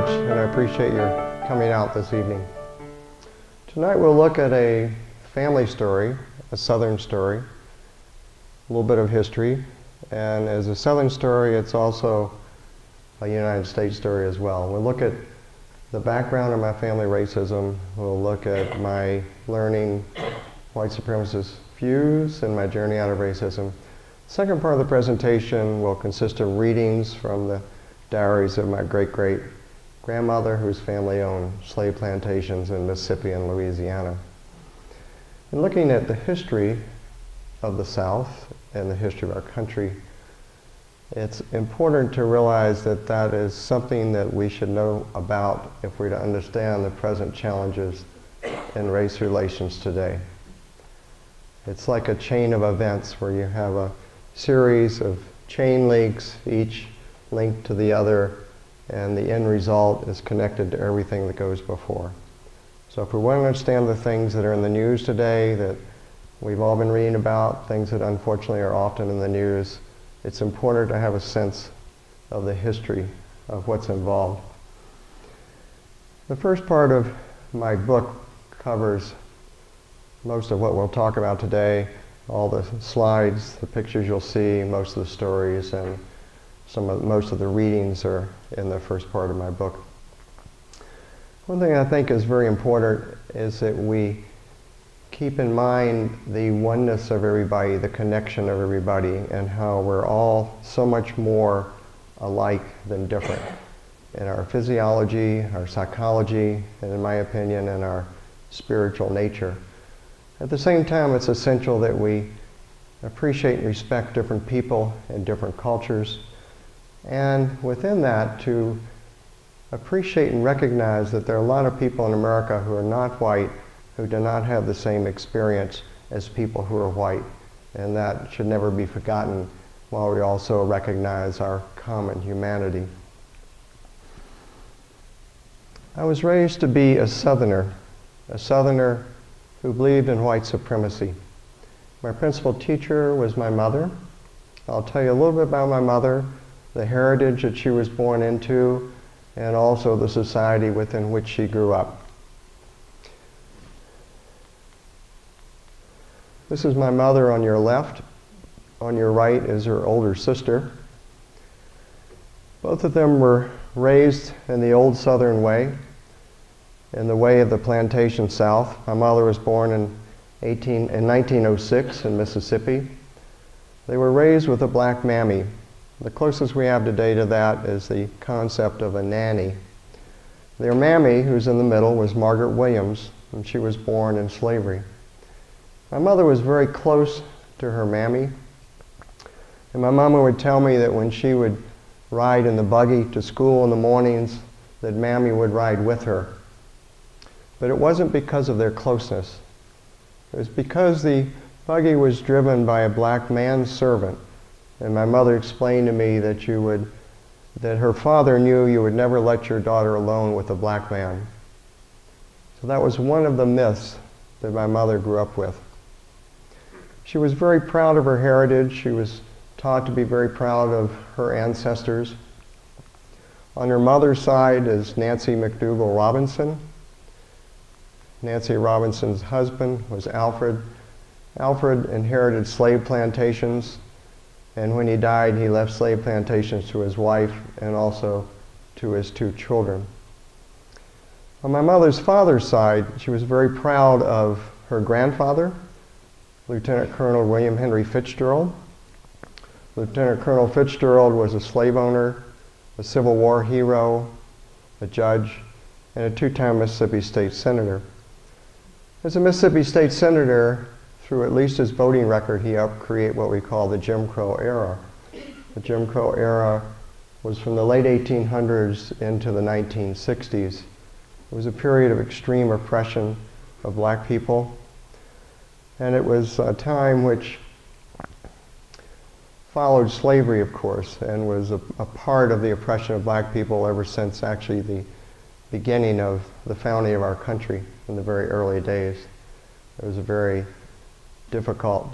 much, and I appreciate your coming out this evening. Tonight we'll look at a family story, a Southern story, a little bit of history, and as a Southern story, it's also a United States story as well. We'll look at the background of my family racism. We'll look at my learning white supremacist views and my journey out of racism. The second part of the presentation will consist of readings from the diaries of my great-great-grandmother, whose family owned slave plantations in Mississippi and Louisiana. In looking at the history of the South and the history of our country, it's important to realize that that is something that we should know about if we're to understand the present challenges in race relations today. It's like a chain of events where you have a series of chain links, each linked to the other, and the end result is connected to everything that goes before. So if we want to understand the things that are in the news today that we've all been reading about, things that unfortunately are often in the news, it's important to have a sense of the history of what's involved. The first part of my book covers most of what we'll talk about today, all the slides, the pictures you'll see, most of the stories, and most of the readings are in the first part of my book. One thing I think is very important is that we keep in mind the oneness of everybody, the connection of everybody, and how we're all so much more alike than different in our physiology, our psychology, and in my opinion, in our spiritual nature. At the same time, it's essential that we appreciate and respect different people and different cultures, and within that, to appreciate and recognize that there are a lot of people in America who are not white, who do not have the same experience as people who are white, and that should never be forgotten while we also recognize our common humanity. I was raised to be a Southerner who believed in white supremacy. My principal teacher was my mother. I'll tell you a little bit about my mother, the heritage that she was born into, and also the society within which she grew up. This is my mother on your left. On your right is her older sister. Both of them were raised in the old Southern way, in the way of the plantation South. My mother was born in 1906 in Mississippi. They were raised with a black mammy. The closest we have today to that is the concept of a nanny. Their mammy, who's in the middle, was Margaret Williams, and she was born in slavery. My mother was very close to her mammy, and my mama would tell me that when she would ride in the buggy to school in the mornings, that mammy would ride with her. But it wasn't because of their closeness. It was because the buggy was driven by a black manservant. And my mother explained to me that that her father knew you would never let your daughter alone with a black man. So that was one of the myths that my mother grew up with. She was very proud of her heritage. She was taught to be very proud of her ancestors. On her mother's side is Nancy McDougall Robinson. Nancy Robinson's husband was Alfred. Alfred inherited slave plantations, and when he died, he left slave plantations to his wife and also to his 2 children. On my mother's father's side, she was very proud of her grandfather, Lieutenant Colonel William Henry Fitzgerald. Lieutenant Colonel Fitzgerald was a slave owner, a Civil War hero, a judge, and a 2-time Mississippi State Senator. As a Mississippi State Senator, through at least his voting record, he helped create what we call the Jim Crow era. The Jim Crow era was from the late 1800s into the 1960s. It was a period of extreme oppression of black people, and it was a time which followed slavery, of course, and was a part of the oppression of black people ever since actually the beginning of the founding of our country in the very early days. It was a very difficult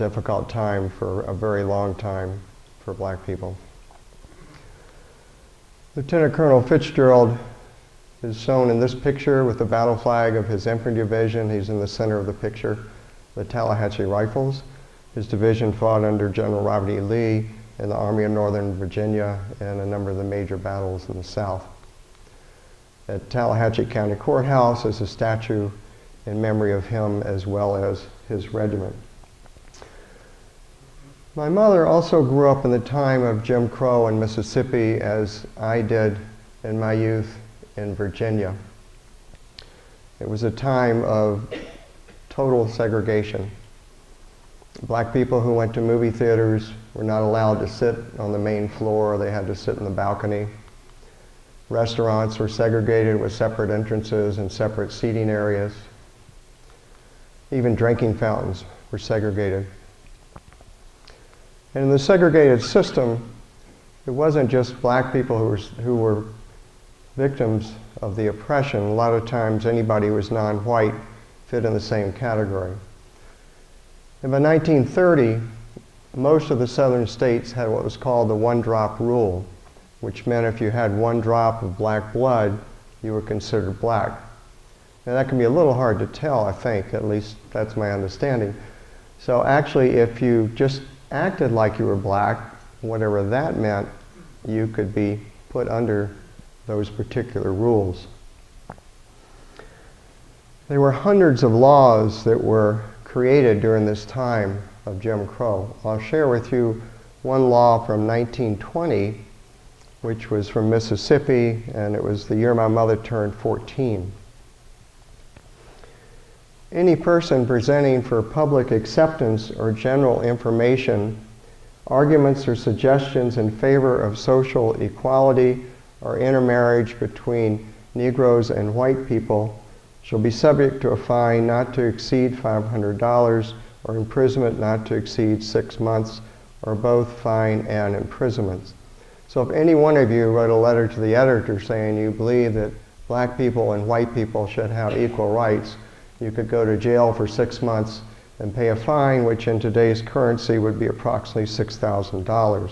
time for a very long time for black people. Lieutenant Colonel Fitzgerald is shown in this picture with the battle flag of his infantry division. He's in the center of the picture, the Tallahatchie Rifles. His division fought under General Robert E. Lee in the Army of Northern Virginia and a number of the major battles in the South. At Tallahatchie County Courthouse is a statue in memory of him as well as his regiment. My mother also grew up in the time of Jim Crow in Mississippi, as I did in my youth in Virginia. It was a time of total segregation. Black people who went to movie theaters were not allowed to sit on the main floor. They had to sit in the balcony. Restaurants were segregated with separate entrances and separate seating areas. Even drinking fountains were segregated. And in the segregated system, it wasn't just black people who were victims of the oppression. A lot of times anybody who was non-white fit in the same category. And by 1930, most of the southern states had what was called the one-drop rule, which meant if you had one drop of black blood, you were considered black. Now that can be a little hard to tell, I think, at least that's my understanding. So actually, if you just acted like you were black, whatever that meant, you could be put under those particular rules. There were hundreds of laws that were created during this time of Jim Crow. I'll share with you one law from 1920, which was from Mississippi, and it was the year my mother turned 14. Any person presenting for public acceptance or general information arguments or suggestions in favor of social equality or intermarriage between Negroes and white people shall be subject to a fine not to exceed $500 or imprisonment not to exceed 6 months, or both fine and imprisonment. So if any one of you wrote a letter to the editor saying you believe that black people and white people should have equal rights, you could go to jail for 6 months and pay a fine, which in today's currency would be approximately $6,000.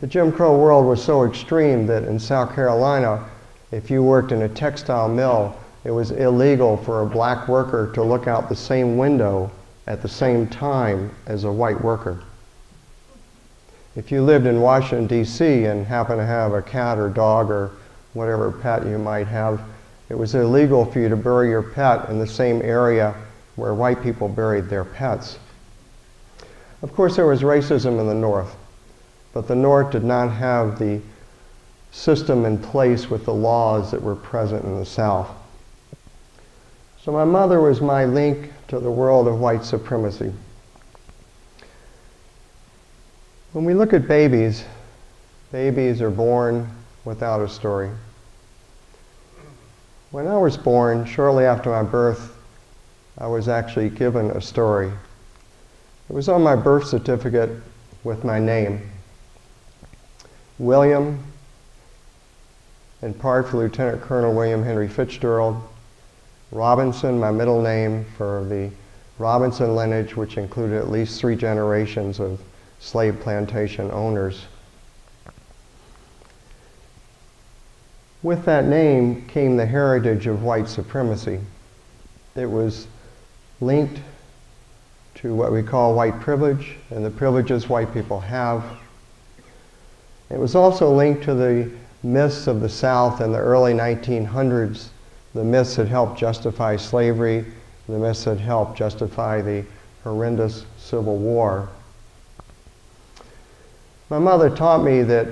The Jim Crow world was so extreme that in South Carolina, if you worked in a textile mill, it was illegal for a black worker to look out the same window at the same time as a white worker. If you lived in Washington, D.C. and happened to have a cat or dog or whatever pet you might have, it was illegal for you to bury your pet in the same area where white people buried their pets. Of course, there was racism in the North, but the North did not have the system in place with the laws that were present in the South. So my mother was my link to the world of white supremacy. When we look at babies, babies are born without a story. When I was born, shortly after my birth, I was actually given a story. It was on my birth certificate with my name. William, in part for Lieutenant Colonel William Henry Fitzgerald. Robinson, my middle name, for the Robinson lineage, which included at least 3 generations of slave plantation owners. With that name came the heritage of white supremacy. It was linked to what we call white privilege and the privileges white people have. It was also linked to the myths of the South in the early 1900s, the myths that helped justify slavery, the myths that helped justify the horrendous Civil War. My mother taught me that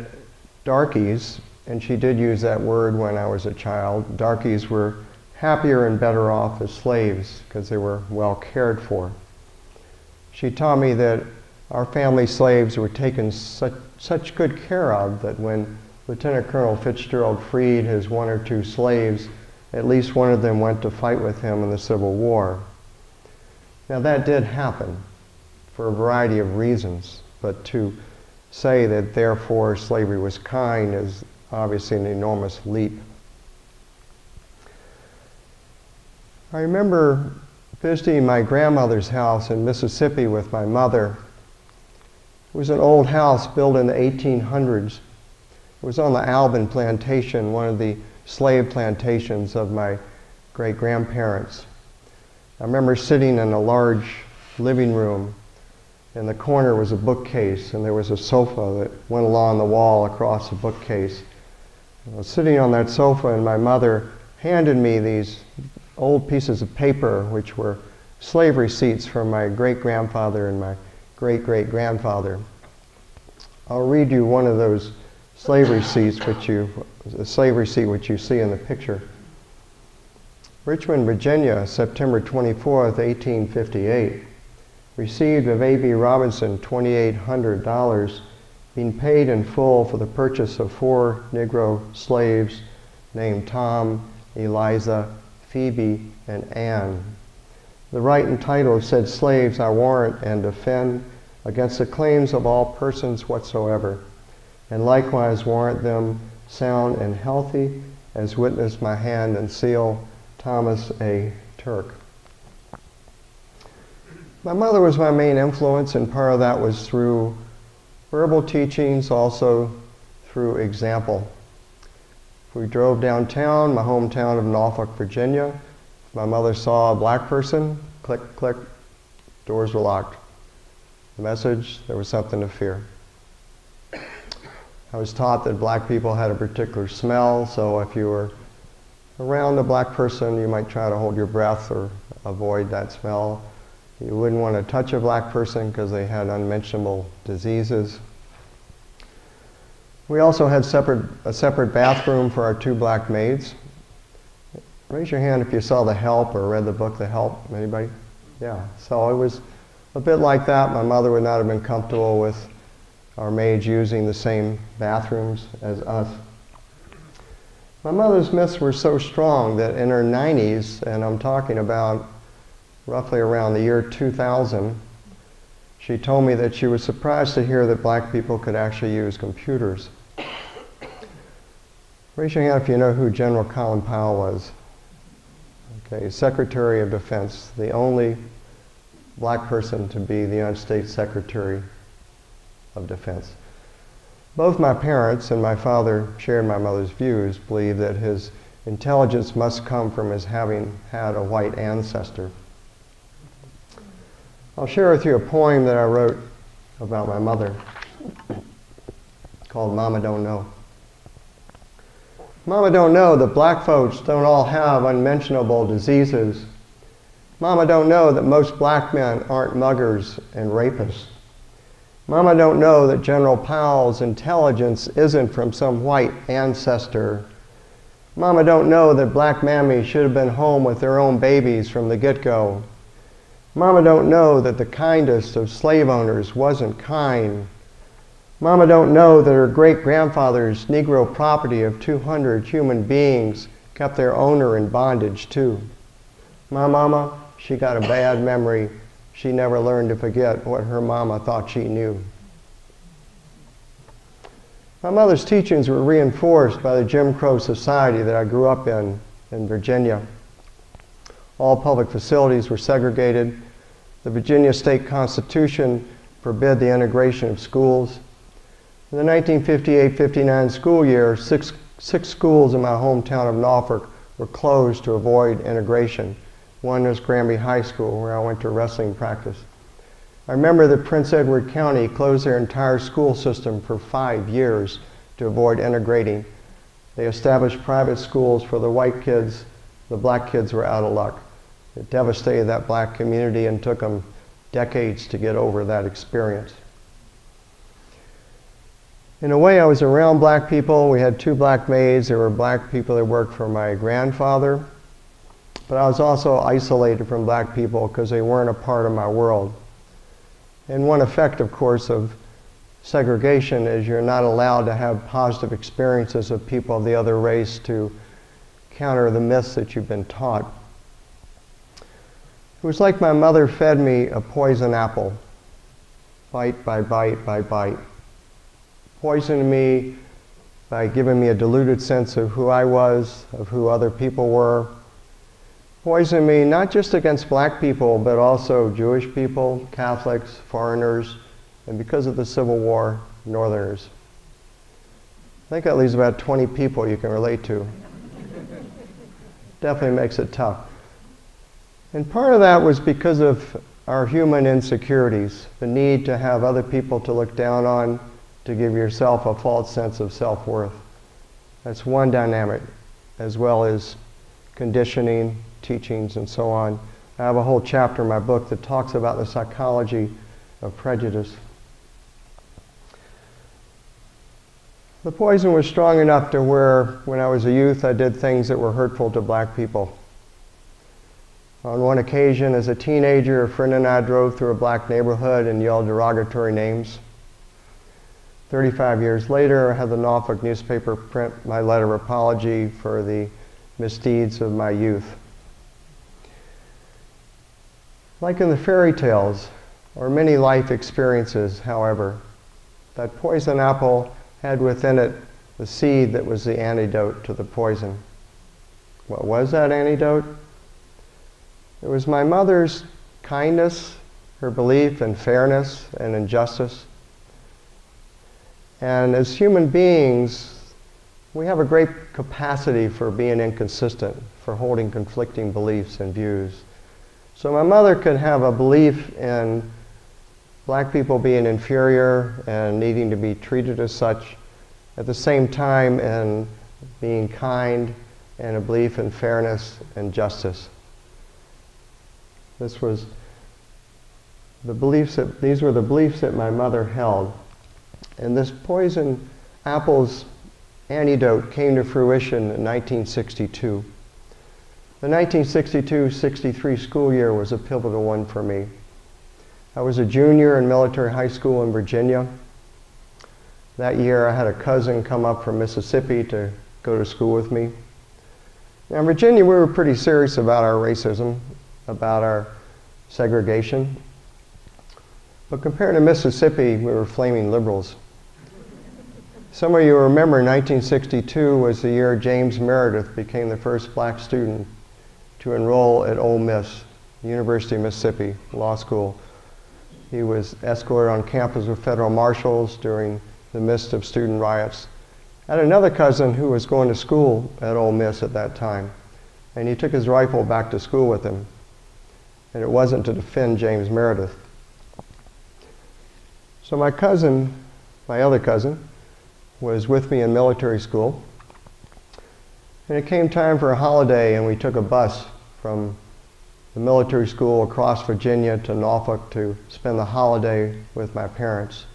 darkies, and she did use that word when I was a child, darkies were happier and better off as slaves because they were well cared for. She taught me that our family slaves were taken such good care of that when Lieutenant Colonel Fitzgerald freed his 1 or 2 slaves, at least one of them went to fight with him in the Civil War. Now that did happen for a variety of reasons, but to say that therefore slavery was kind is obviously an enormous leap. I remember visiting my grandmother's house in Mississippi with my mother. It was an old house built in the 1800s. It was on the Alban plantation, one of the slave plantations of my great-grandparents. I remember sitting in a large living room. In the corner was a bookcase, and there was a sofa that went along the wall across the bookcase. I was sitting on that sofa, and my mother handed me these old pieces of paper, which were slave receipts from my great-grandfather and my great-great-grandfather. I'll read you one of those slave receipts, which you see in the picture. Richmond, Virginia, September 24th, 1858. Received of A.B. Robinson $2,800, being paid in full for the purchase of 4 Negro slaves named Tom, Eliza, Phoebe, and Ann. The right and title of said slaves I warrant and defend against the claims of all persons whatsoever, and likewise warrant them sound and healthy, as witness my hand and seal, Thomas A. Turk. My mother was my main influence, and part of that was through verbal teachings, also through example. If we drove downtown, my hometown of Norfolk, Virginia, my mother saw a black person, click, click, doors were locked. The message, there was something to fear. I was taught that black people had a particular smell, so if you were around a black person, you might try to hold your breath or avoid that smell. You wouldn't want to touch a black person because they had unmentionable diseases. We also had a separate bathroom for our 2 black maids. Raise your hand if you saw The Help or read the book The Help. Anybody? Yeah. So it was a bit like that. My mother would not have been comfortable with our maids using the same bathrooms as us. My mother's myths were so strong that in her 90s, and I'm talking about roughly around the year 2000, she told me that she was surprised to hear that black people could actually use computers. Raise your hand if you know who General Colin Powell was. Okay, Secretary of Defense, the only black person to be the United States Secretary of Defense. Both my parents and my father shared my mother's views, believed that his intelligence must come from his having had a white ancestor. I'll share with you a poem that I wrote about my mother called Mama Don't Know. Mama don't know that black folks don't all have unmentionable diseases. Mama don't know that most black men aren't muggers and rapists. Mama don't know that General Powell's intelligence isn't from some white ancestor. Mama don't know that black mammies should have been home with their own babies from the get-go. Mama don't know that the kindest of slave owners wasn't kind. Mama don't know that her great-grandfather's Negro property of 200 human beings kept their owner in bondage too. My mama, she got a bad memory. She never learned to forget what her mama thought she knew. My mother's teachings were reinforced by the Jim Crow society that I grew up in Virginia. All public facilities were segregated. The Virginia State Constitution forbid the integration of schools. In the 1958-59 school year, six schools in my hometown of Norfolk were closed to avoid integration. One was Granby High School, where I went to wrestling practice. I remember that Prince Edward County closed their entire school system for 5 years to avoid integrating. They established private schools for the white kids. The black kids were out of luck. It devastated that black community and took them decades to get over that experience. In a way, I was around black people. We had 2 black maids. There were black people that worked for my grandfather. But I was also isolated from black people because they weren't a part of my world. And one effect, of course, of segregation is you're not allowed to have positive experiences of people of the other race to counter the myths that you've been taught. It was like my mother fed me a poison apple, bite by bite by bite. Poisoned me by giving me a diluted sense of who I was, of who other people were. Poisoned me not just against black people, but also Jewish people, Catholics, foreigners, and because of the Civil War, Northerners. I think that leaves about 20 people you can relate to. Definitely makes it tough. And part of that was because of our human insecurities, the need to have other people to look down on, to give yourself a false sense of self-worth. That's one dynamic, as well as conditioning, teachings, and so on. I have a whole chapter in my book that talks about the psychology of prejudice. The poison was strong enough to where, when I was a youth, I did things that were hurtful to black people. On one occasion, as a teenager, a friend and I drove through a black neighborhood and yelled derogatory names. 35 years later, I had the Norfolk newspaper print my letter of apology for the misdeeds of my youth. Like in the fairy tales, or many life experiences, however, that poison apple had within it the seed that was the antidote to the poison. What was that antidote? It was my mother's kindness, her belief in fairness and in justice. And as human beings, we have a great capacity for being inconsistent, for holding conflicting beliefs and views. So my mother could have a belief in black people being inferior and needing to be treated as such, at the same time in being kind and a belief in fairness and justice. This was the beliefs that, these were the beliefs that my mother held. And this poison apple's antidote came to fruition in 1962. The 1962-63 school year was a pivotal one for me. I was a junior in military high school in Virginia. That year I had a cousin come up from Mississippi to go to school with me. Now in Virginia we were pretty serious about our racism, about our segregation. But compared to Mississippi, we were flaming liberals. Some of you remember 1962 was the year James Meredith became the first black student to enroll at Ole Miss, University of Mississippi Law School. He was escorted on campus with federal marshals during the midst of student riots. I had another cousin who was going to school at Ole Miss at that time, and he took his rifle back to school with him. And it wasn't to defend James Meredith. So my cousin, my other cousin, was with me in military school. And it came time for a holiday, and we took a bus from the military school across Virginia to Norfolk to spend the holiday with my parents.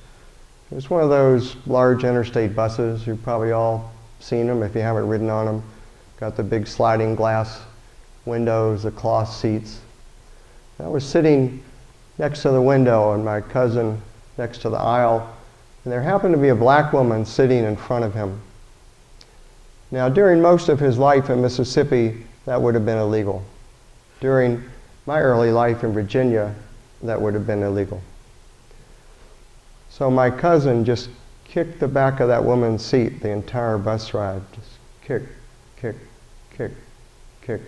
It was one of those large interstate buses. You've probably all seen them if you haven't ridden on them. Got the big sliding glass windows, the cloth seats. I was sitting next to the window and my cousin next to the aisle, and there happened to be a black woman sitting in front of him. Now, during most of his life in Mississippi, that would have been illegal. During my early life in Virginia, that would have been illegal. So my cousin just kicked the back of that woman's seat the entire bus ride. Just kick, kick, kick, kick.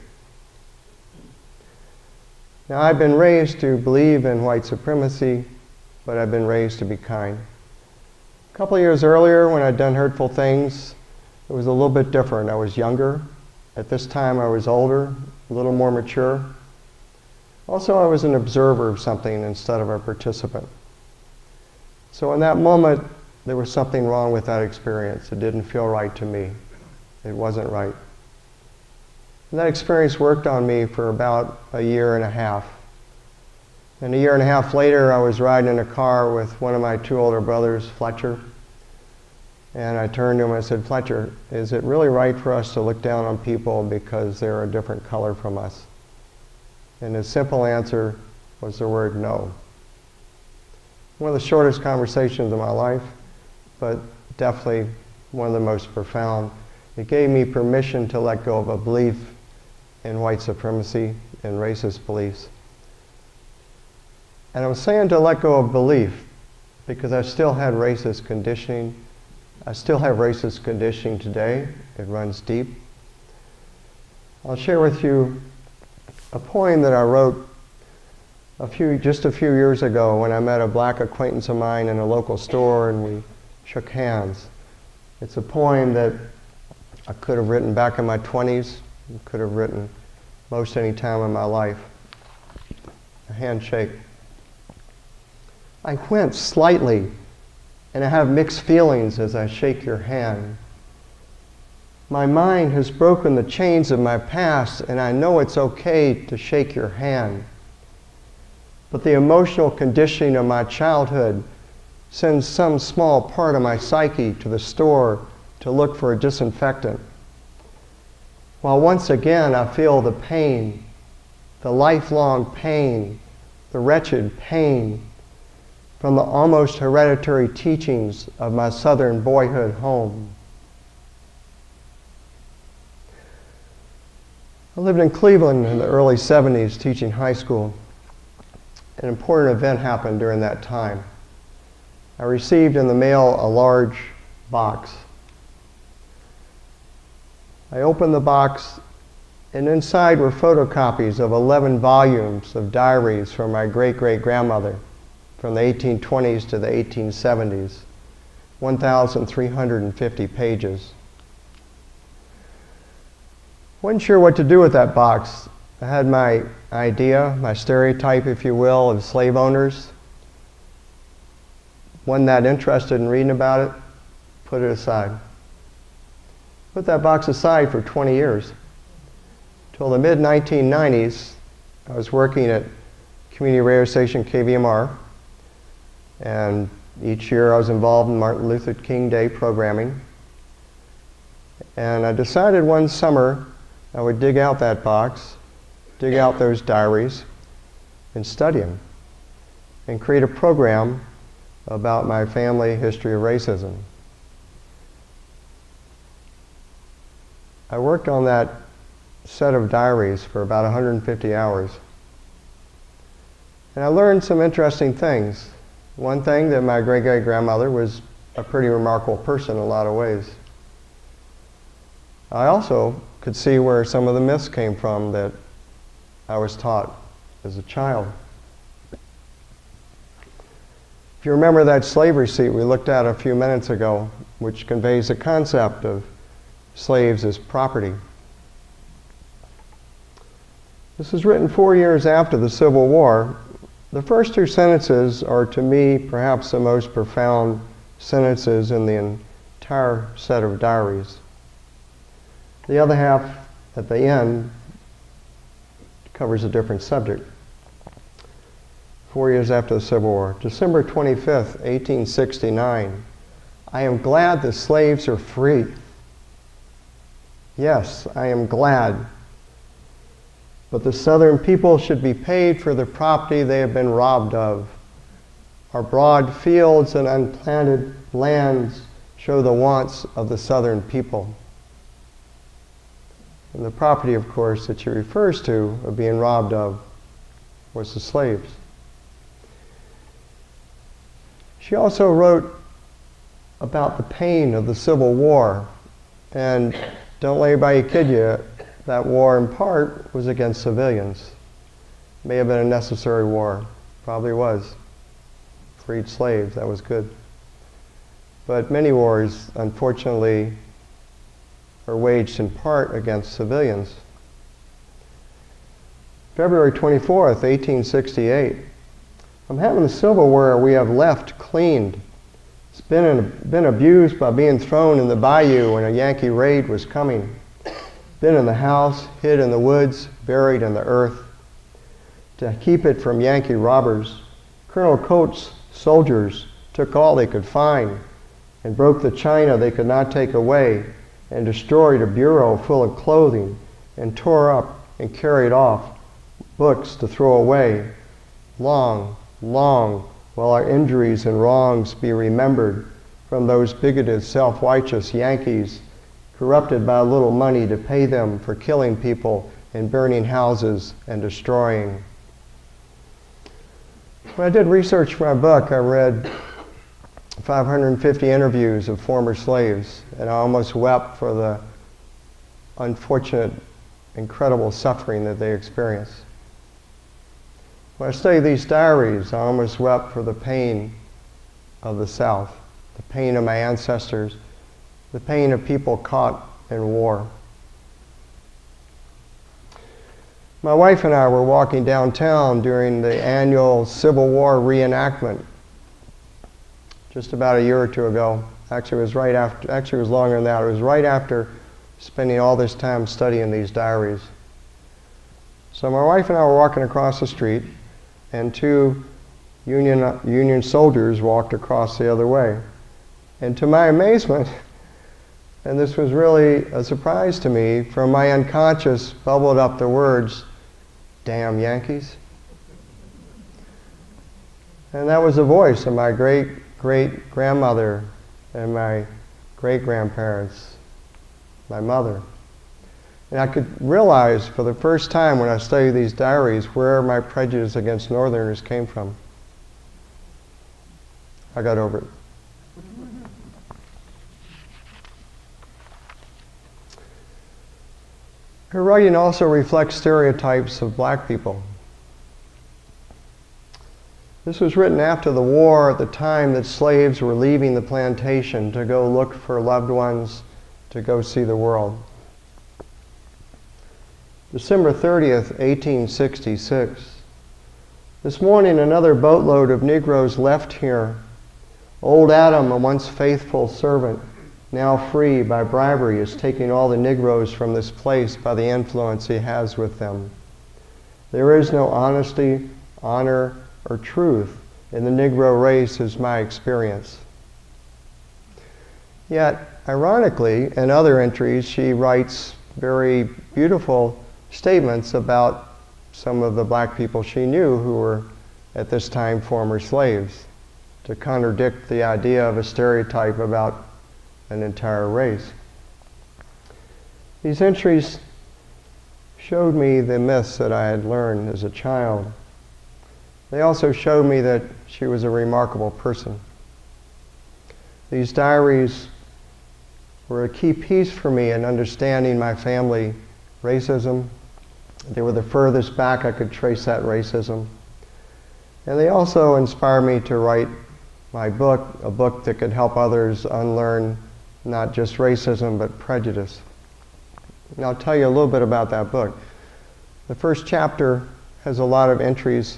Now, I've been raised to believe in white supremacy, but I've been raised to be kind. A couple of years earlier, when I'd done hurtful things, it was a little bit different. I was younger. At this time, I was older, a little more mature. Also, I was an observer of something instead of a participant. So in that moment, there was something wrong with that experience. It didn't feel right to me. It wasn't right. And that experience worked on me for about a year and a half. And a year and a half later, I was riding in a car with one of my two older brothers, Fletcher. And I turned to him and I said, "Fletcher, is it really right for us to look down on people because they're a different color from us?" And his simple answer was the word no. One of the shortest conversations of my life, but definitely one of the most profound. It gave me permission to let go of a belief in white supremacy and racist beliefs. And I'm saying to let go of belief because I still had racist conditioning. I still have racist conditioning today. It runs deep. I'll share with you a poem that I wrote just a few years ago when I met a black acquaintance of mine in a local store and we shook hands. It's a poem that I could have written back in my 20s, could have written most any time in my life. A handshake. I wince slightly, and I have mixed feelings as I shake your hand. My mind has broken the chains of my past, and I know it's okay to shake your hand. But the emotional conditioning of my childhood sends some small part of my psyche to the store to look for a disinfectant. While once again I feel the pain, the lifelong pain, the wretched pain from the almost hereditary teachings of my Southern boyhood home. I lived in Cleveland in the early 70s teaching high school. An important event happened during that time. I received in the mail a large box. I opened the box, and inside were photocopies of 11 volumes of diaries from my great-great-grandmother from the 1820s to the 1870s, 1,350 pages. Wasn't sure what to do with that box. I had my idea, my stereotype, if you will, of slave owners. Wasn't that interested in reading about it, put it aside. Put that box aside for 20 years. Till the mid-1990s, I was working at community radio station KVMR, and each year I was involved in Martin Luther King Day programming. And I decided one summer I would dig out that box, dig out those diaries, and study them, and create a program about my family history of racism. I worked on that set of diaries for about 150 hours. And I learned some interesting things. One thing, that my great-great-grandmother was a pretty remarkable person in a lot of ways. I also could see where some of the myths came from that I was taught as a child. If you remember that slave receipt we looked at a few minutes ago, which conveys the concept of slaves as property. This was written 4 years after the Civil War. The first two sentences are, to me, perhaps the most profound sentences in the entire set of diaries. The other half, at the end, covers a different subject. 4 years after the Civil War, December 25th, 1869. I am glad the slaves are free. Yes, I am glad. But the Southern people should be paid for the property they have been robbed of. Our broad fields and unplanted lands show the wants of the Southern people. And the property, of course, that she refers to of being robbed of was the slaves. She also wrote about the pain of the Civil War. And don't let anybody kid you, that war in part was against civilians. May have been a necessary war. Probably was. Freed slaves, that was good. But many wars, unfortunately, are waged in part against civilians. February 24th, 1868. I'm having the silverware we have left cleaned. It's been abused by being thrown in the bayou when a Yankee raid was coming. Been in the house, hid in the woods, buried in the earth. To keep it from Yankee robbers, Colonel Coates' soldiers took all they could find and broke the china they could not take away and destroyed a bureau full of clothing and tore up and carried off books to throw away. Long, long will our injuries and wrongs be remembered from those bigoted, self-righteous Yankees, corrupted by a little money to pay them for killing people and burning houses and destroying. When I did research for my book, I read 550 interviews of former slaves, and I almost wept for the unfortunate, incredible suffering that they experienced. When I studied these diaries, I almost wept for the pain of the South, the pain of my ancestors, the pain of people caught in war. My wife and I were walking downtown during the annual Civil War reenactment just about a year or two ago. Actually, it was right after, actually it was longer than that. It was right after spending all this time studying these diaries. So my wife and I were walking across the street, and two Union soldiers walked across the other way. And to my amazement, and this was really a surprise to me, from my unconscious bubbled up the words, "Damn Yankees." And that was the voice of my great-great-grandmother and my great-grandparents, my mother. And I could realize for the first time when I studied these diaries where my prejudice against Northerners came from. I got over it. Her writing also reflects stereotypes of black people. This was written after the war, at the time that slaves were leaving the plantation to go look for loved ones, to go see the world. December 30th, 1866. This morning another boatload of Negroes left here. Old Adam, a once faithful servant, now free by bribery, is taking all the Negroes from this place by the influence he has with them. There is no honesty, honor, or truth in the Negro race, is my experience. Yet, ironically, in other entries, she writes very beautiful statements about some of the black people she knew who were at this time former slaves, to contradict the idea of a stereotype about an entire race. These entries showed me the myths that I had learned as a child. They also showed me that she was a remarkable person. These diaries were a key piece for me in understanding my family racism. They were the furthest back I could trace that racism. And they also inspired me to write my book, a book that could help others unlearn not just racism, but prejudice. And I'll tell you a little bit about that book. The first chapter has a lot of entries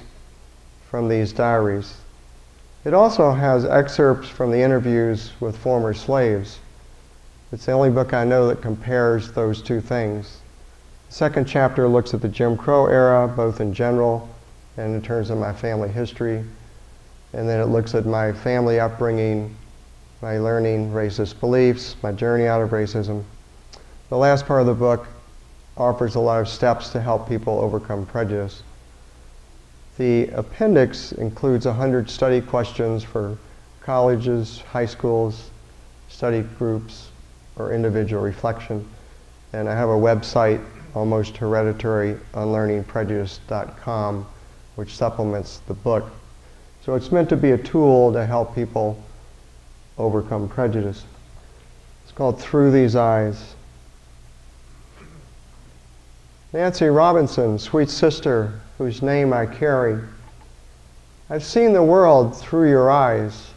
from these diaries. It also has excerpts from the interviews with former slaves. It's the only book I know that compares those two things. The second chapter looks at the Jim Crow era, both in general and in terms of my family history. And then it looks at my family upbringing, my learning racist beliefs, my journey out of racism. The last part of the book offers a lot of steps to help people overcome prejudice. The appendix includes 100 study questions for colleges, high schools, study groups, or individual reflection. And I have a website, Almost Hereditary, unlearningprejudice.com, which supplements the book. So it's meant to be a tool to help people overcome prejudice. It's called Through These Eyes. Nancy Robinson, sweet sister, whose name I carry, I've seen the world through your eyes,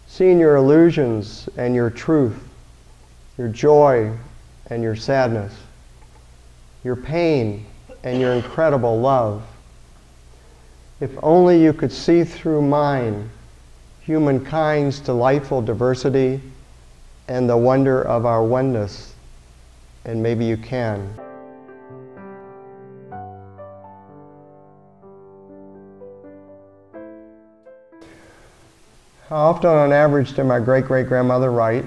seen your illusions and your truth, your joy and your sadness, your pain and your incredible love. If only you could see through mine, humankind's delightful diversity and the wonder of our oneness, and maybe you can. How often on average did my great-great-grandmother write?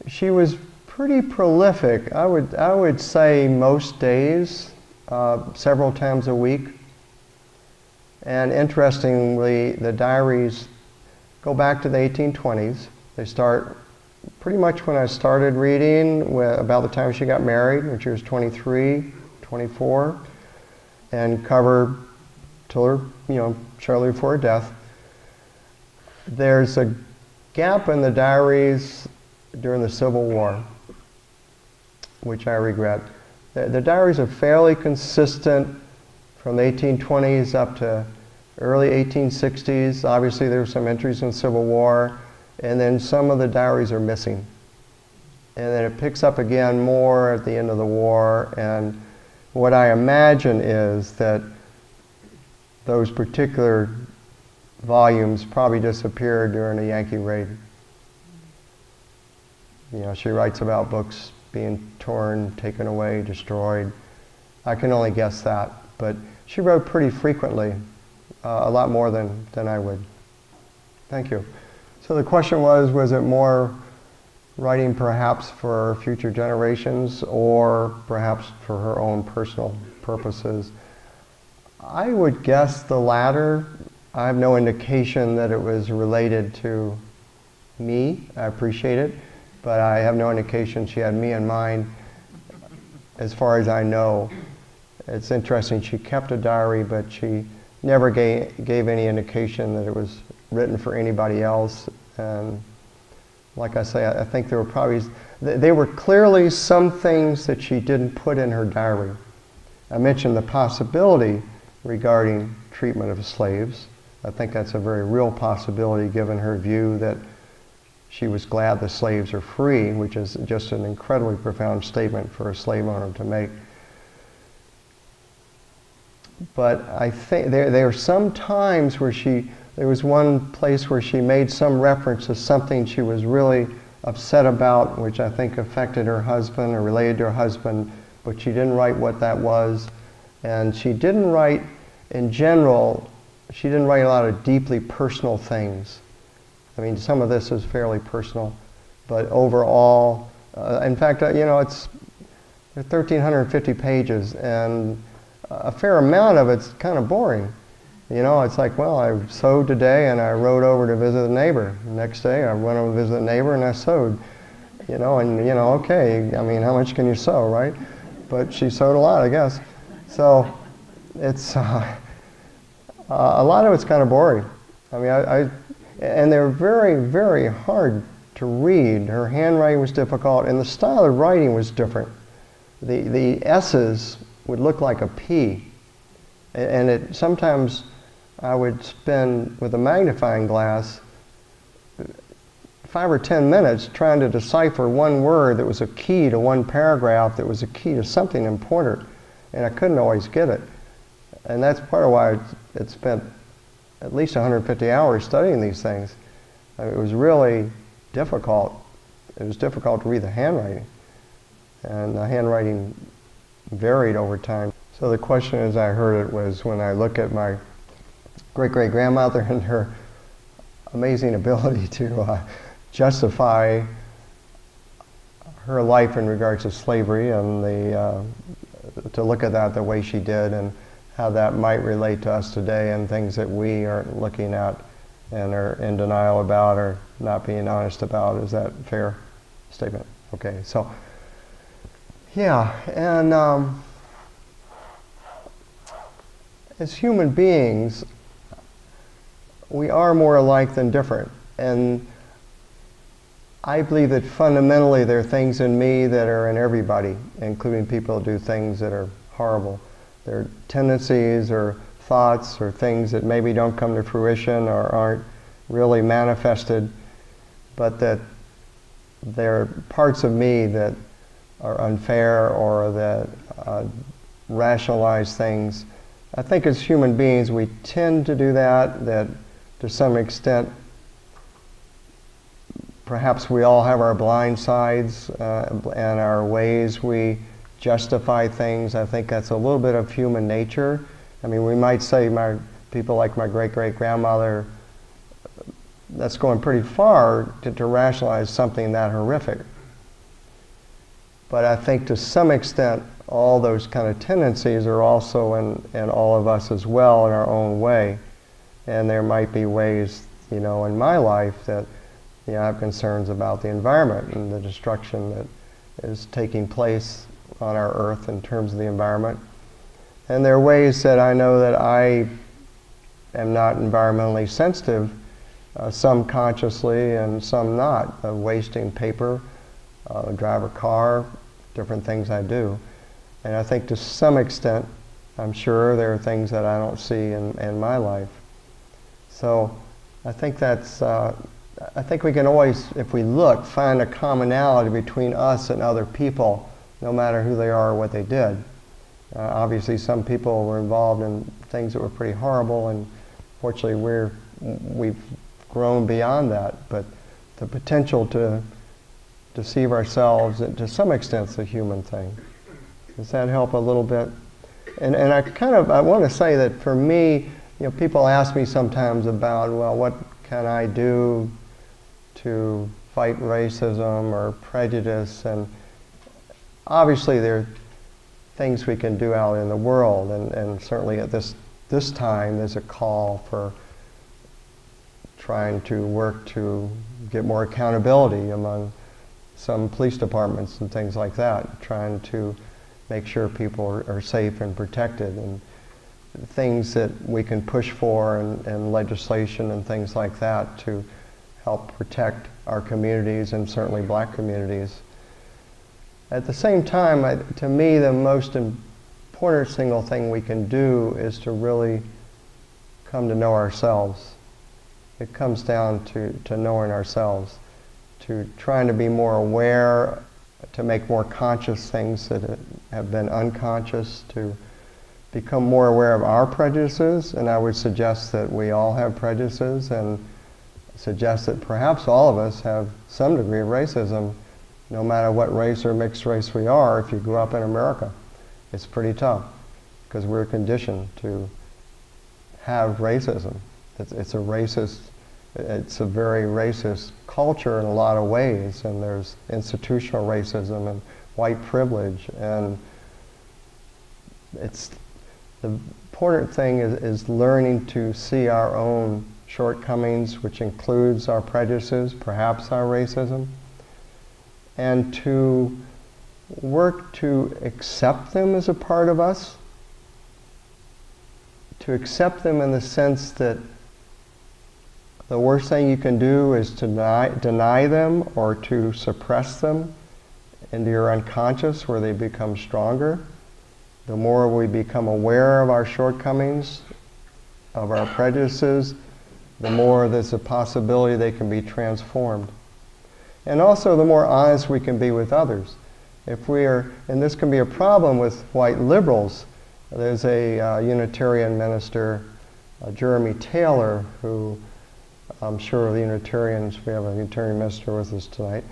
She was pretty prolific. I would say most days, several times a week. And interestingly, the diaries go back to the 1820s. They start pretty much when I started reading, about the time she got married, when she was 23, 24, and cover till her, shortly before her death. There's a gap in the diaries during the Civil War, which I regret. The diaries are fairly consistent from the 1820s up to early 1860s. Obviously there were some entries in the Civil War, and then some of the diaries are missing. and then it picks up again more at the end of the war. And what I imagine is that those particular volumes probably disappeared during the Yankee raid. You know, she writes about books being torn, taken away, destroyed. I can only guess that, but she wrote pretty frequently, a lot more than I would. Thank you. So the question was it more writing perhaps for future generations or perhaps for her own personal purposes? I would guess the latter. I have no indication that it was related to me. I appreciate it, but I have no indication she had me in mind as far as I know. It's interesting, she kept a diary, but she never gave any indication that it was written for anybody else. And like I say, I think there were probably, there were clearly some things that she didn't put in her diary. I mentioned the possibility regarding treatment of slaves. I think that's a very real possibility given her view that she was glad the slaves are free, which is just an incredibly profound statement for a slave owner to make. But I think there are some times where there was one place where she made some reference to something she was really upset about, which I think affected her husband or related to her husband, but she didn't write what that was. And she didn't write, in general, she didn't write a lot of deeply personal things. I mean, some of this is fairly personal, but overall, in fact, you know, it's 1,350 pages, and a fair amount of it's kind of boring. You know, it's like, well, I sewed today and I rode over to visit a neighbor. The next day I went over to visit a neighbor and I sewed. You know, and you know, okay, I mean, how much can you sew, right? But she sewed a lot, I guess. So it's, a lot of it's kind of boring. I mean, and they're very, very hard to read. Her handwriting was difficult and the style of writing was different. The S's would look like a P. And sometimes I would spend, with a magnifying glass, 5 or 10 minutes trying to decipher one word that was a key to one paragraph, that was a key to something important, and I couldn't always get it. And that's part of why I spent at least 150 hours studying these things. It was really difficult. It was difficult to read the handwriting. And the handwriting varied over time. So the question, as I heard it, was when I look at my great-great-grandmother and her amazing ability to justify her life in regards to slavery, and to look at that the way she did, and how that might relate to us today, and things that we aren't looking at and are in denial about or not being honest about. Is that a fair statement? Okay, so yeah, and as human beings, we are more alike than different. And I believe that fundamentally there are things in me that are in everybody, including people who do things that are horrible. There are tendencies or thoughts or things that maybe don't come to fruition or aren't really manifested, but that there are parts of me that are unfair or that rationalize things. I think as human beings we tend to do that to some extent perhaps we all have our blind sides and our ways we justify things. I think that's a little bit of human nature. I mean, we might say people like my great-great-grandmother, that's going pretty far to rationalize something that horrific. But I think to some extent all those kind of tendencies are also in all of us as well in our own way. And there might be ways, you know, in my life that, you know, I have concerns about the environment and the destruction that is taking place on our earth in terms of the environment. And there are ways that I know that I am not environmentally sensitive, some consciously and some not, wasting paper, drive a car, different things I do. And I think to some extent, I'm sure there are things that I don't see in my life. So I think that's I think we can always, if we look, find a commonality between us and other people, no matter who they are or what they did. Obviously, some people were involved in things that were pretty horrible, and fortunately we've grown beyond that. But the potential to deceive ourselves, to some extent, is a human thing. Does that help a little bit? And I want to say that for me, people ask me sometimes about, well, what can I do to fight racism or prejudice? And obviously there are things we can do out in the world, and certainly at this time there's a call for trying to work to get more accountability among some police departments and things like that, trying to make sure people are safe and protected, and things that we can push for and legislation and things like that to help protect our communities, and certainly black communities. At the same time, to me, the most important single thing we can do is to really come to know ourselves. It comes down to knowing ourselves, to trying to be more aware, to make more conscious things that have been unconscious, to become more aware of our prejudices. And I would suggest that we all have prejudices, and suggest that perhaps all of us have some degree of racism, no matter what race or mixed race we are. If you grew up in America, it's pretty tough, because we're conditioned to have racism. It's a very racist culture in a lot of ways, and there's institutional racism and white privilege, and the important thing is learning to see our own shortcomings, which includes our prejudices, perhaps our racism, and to work to accept them as a part of us, to accept them in the sense that the worst thing you can do is to deny them or to suppress them into your unconscious, where they become stronger. The more we become aware of our shortcomings, of our prejudices, the more there's a possibility they can be transformed. And also the more honest we can be with others. If we are, and this can be a problem with white liberals, there's a Unitarian minister, Jeremy Taylor, who I'm sure the Unitarians, we have a Unitarian minister with us tonight,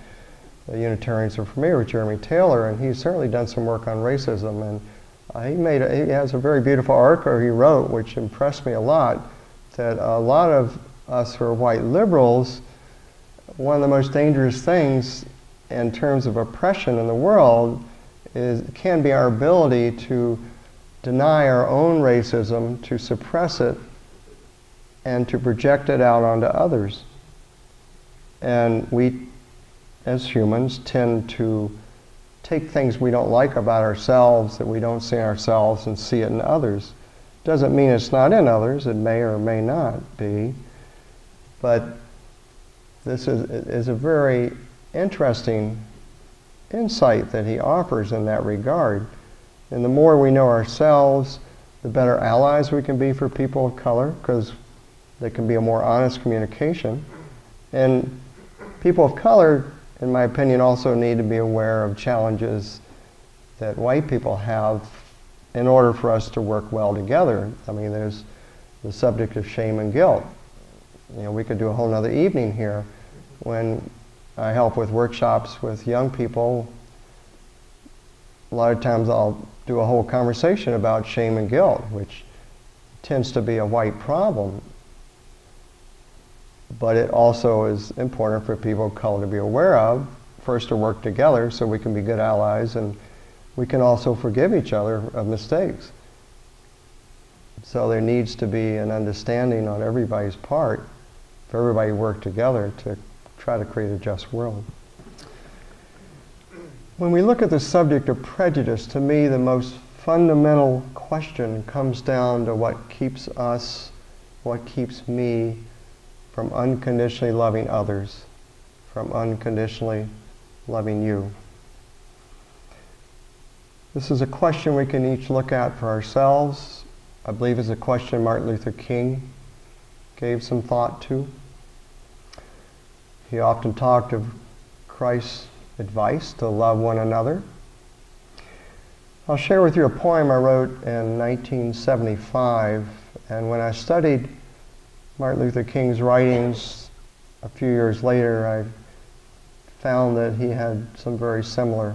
the Unitarians are familiar with Jeremy Taylor, and he's certainly done some work on racism, and he has a very beautiful article he wrote, which impressed me a lot, that a lot of us who are white liberals, one of the most dangerous things in terms of oppression in the world can be our ability to deny our own racism, to suppress it, and to project it out onto others. And we, as humans, tend to take things we don't like about ourselves, that we don't see in ourselves, and see it in others. Doesn't mean it's not in others. It may or may not be. But this is a very interesting insight that he offers in that regard. And the more we know ourselves, the better allies we can be for people of color, because there can be a more honest communication. And people of color, in my opinion, also need to be aware of challenges that white people have in order for us to work well together. I mean, there's the subject of shame and guilt. We could do a whole nother evening here. When I help with workshops with young people, a lot of times I'll do a whole conversation about shame and guilt, which tends to be a white problem. But it also is important for people of color to be aware of, first to work together so we can be good allies, and we can also forgive each other of mistakes. So there needs to be an understanding on everybody's part, for everybody to work together to try to create a just world. When we look at the subject of prejudice, to me the most fundamental question comes down to what keeps us, what keeps me from unconditionally loving others, from unconditionally loving you. This is a question we can each look at for ourselves. I believe it's a question Martin Luther King gave some thought to. He often talked of Christ's advice to love one another. I'll share with you a poem I wrote in 1975, and when I studied Martin Luther King's writings a few years later, I found that he had some very similar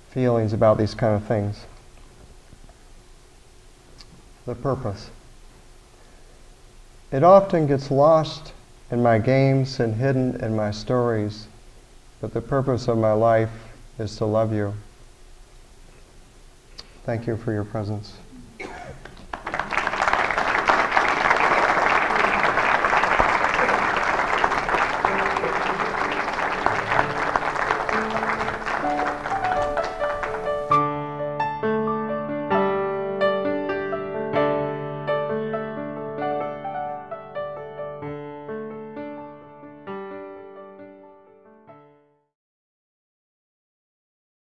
feelings about these kind of things. The purpose. It often gets lost in my games and hidden in my stories, but the purpose of my life is to love you. Thank you for your presence.